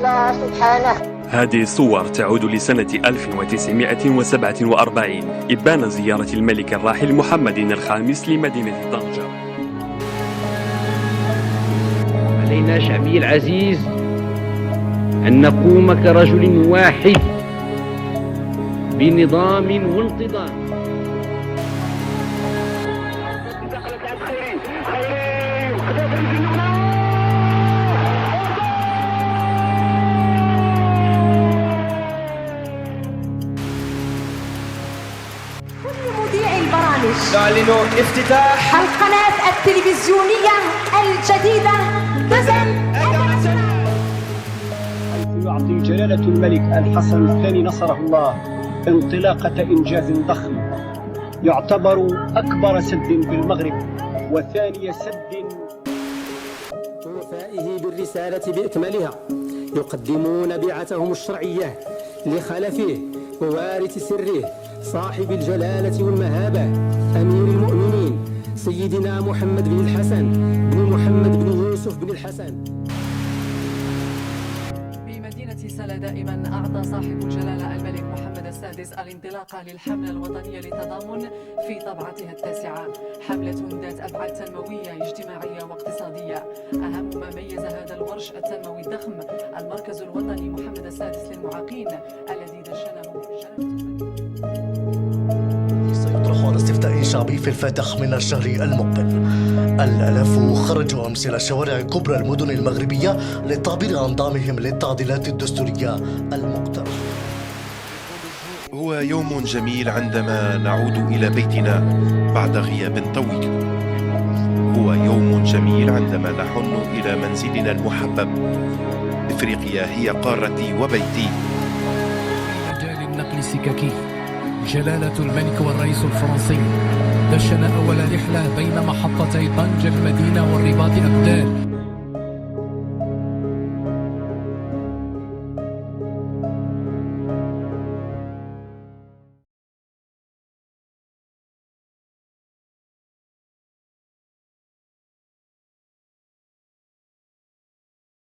الله سبحانه. هذه الصور تعود لسنة 1947 إبان زيارة الملك الراحل محمد الخامس لمدينة طنجة. علينا شعبي العزيز أن نقوم كرجل واحد بنظام وانتظام. نعلن افتتاح القناة التلفزيونية الجديدة دزن. يعطي جلالة الملك الحسن الثاني نصره الله انطلاقة إنجاز ضخم يعتبر أكبر سد بالمغرب وثاني سد. وفائه بالرسالة بإكملها يقدمون بيعتهم الشرعية لخلفه ووارث سره صاحب الجلالة والمهابة أمير المؤمنين سيدنا محمد بن الحسن بن محمد بن يوسف بن الحسن. في مدينة سلا دائما أعطى صاحب الجلالة الملك محمد السادس الانطلاق للحملة الوطنية للتضامن في طبعتها التاسعة، حملة ذات أبعاد تنموية اجتماعية واقتصادية. أهم ما ميز هذا الورش التنموي الضخم المركز الوطني محمد السادس للمعاقين الذي دشنه سيطرح على استفتاء شعبي في الفاتح من الشهر المقبل. الآلاف خرجوا أمس إلى شوارع كبرى المدن المغربية للتعبير عن دعمهم للتعديلات الدستورية المقترحة. هو يوم جميل عندما نعود إلى بيتنا بعد غياب طويل. هو يوم جميل عندما نحن إلى منزلنا المحبب. إفريقيا هي قارتي وبيتي. في مجال النقل السككي جلالة الملك والرئيس الفرنسي دشن أول رحلة بين محطتي طنجة المدينة والرباط أقدال.